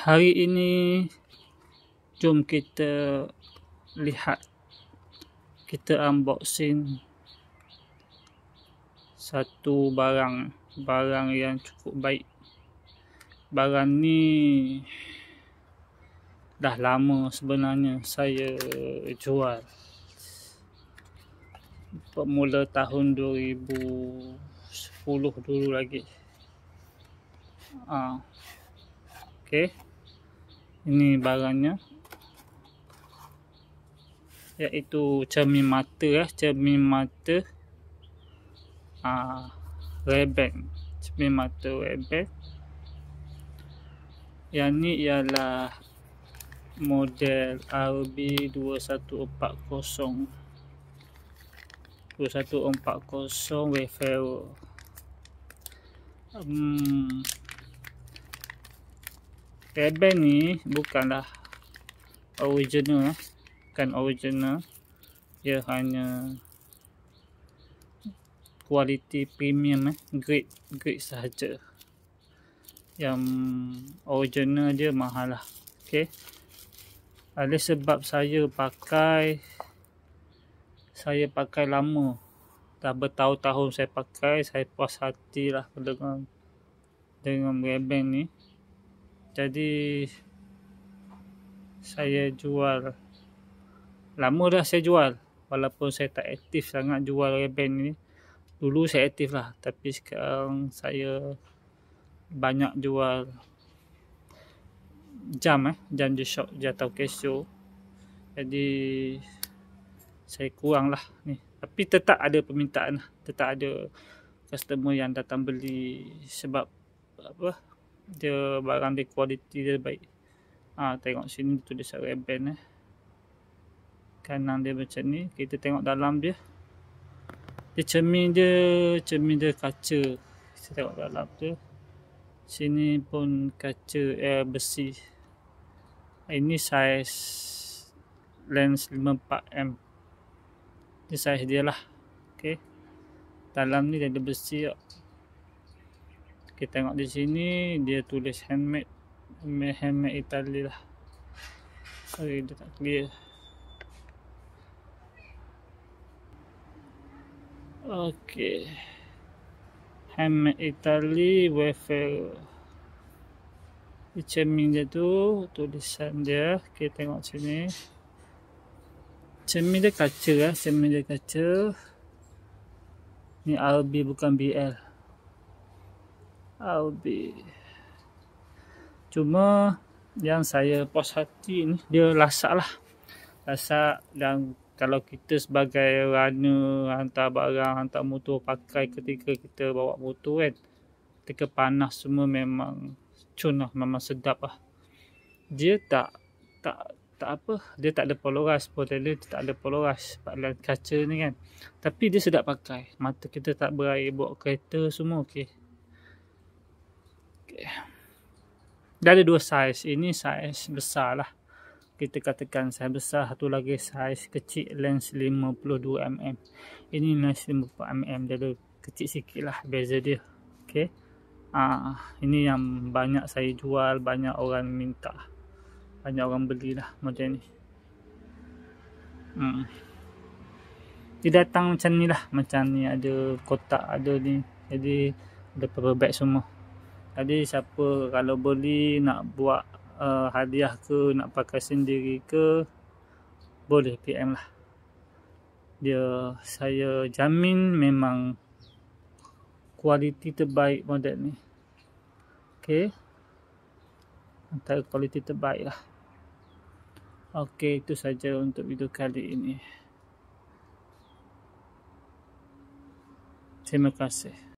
Hari ini jom kita lihat, kita unboxing satu barang yang cukup baik. Barang ni dah lama sebenarnya saya jual, bermula tahun 2010 dulu lagi. Okey, ini barangnya, iaitu cermin mata Ray-Ban, cermin mata Ray-Ban. Yang ni ialah model RB2140 Wayfarer. Ray-Ban ni bukanlah original, bukan original. Dia hanya kualiti premium, grade sahaja. Yang original dia mahal lah. Okey, oleh sebab saya pakai lama, dah bertahun-tahun saya pakai, saya puas hati lah dengan Ray-Ban ni. Jadi saya jual, lama dah saya jual, walaupun saya tak aktif sangat jual Ray-Ban ni. Dulu saya aktif lah, tapi sekarang saya banyak jual jam G-Shock atau Casio. Jadi saya kurang lah ni, tapi tetap ada permintaan lah, tetap ada customer yang datang beli. Sebab apa, dia barang dia, kualiti dia baik. Tengok sini tulisan Ray-Ban kanan dia macam ni. Kita tengok dalam dia, cermin dia kaca. Kita tengok dalam dia, sini pun kaca besi. Ini saiz lens 54mm, ini saiz dia lah. Okey, dalam ni dia ada besi. Kita tengok di sini dia tulis handmade Italy lah. Sorry, dia tak clear. Okey, handmade Italy Wayfarer. Di cermin dia tu, tulisan dia. Kita tengok sini, cermin dia kaca, cermin dia kaca. Ni RB bukan BL, RB. Cuma yang saya puas hati ni, dia lasak lah, dan kalau kita sebagai runner, hantar barang, hantar motor, pakai ketika kita bawa motor kan, ketika panas semua, memang cun lah, memang sedap lah. Dia tak apa, dia tak ada polarized, model dia tak ada polarized lens kaca ni kan, tapi dia sedap pakai, mata kita tak berair, bawa kereta semua okey. Dia ada dua saiz, ini saiz besar lah, kita katakan saiz besar. Satu lagi saiz kecil, lens 52mm. Ini lens 54mm, dia ada kecil sikit lah beza dia. Okey, ini yang banyak saya jual, banyak orang minta, banyak orang belilah model ni. Dia datang macam ni lah, macam ni, ada kotak, ada ni, jadi ada paper bag semua. Jadi siapa kalau beli nak buat hadiah ke, nak pakai sendiri ke, boleh PM lah. Dia, saya jamin memang kualiti terbaik model ni. Okey, antara kualiti terbaik lah. Okey, itu saja untuk video kali ini. Terima kasih.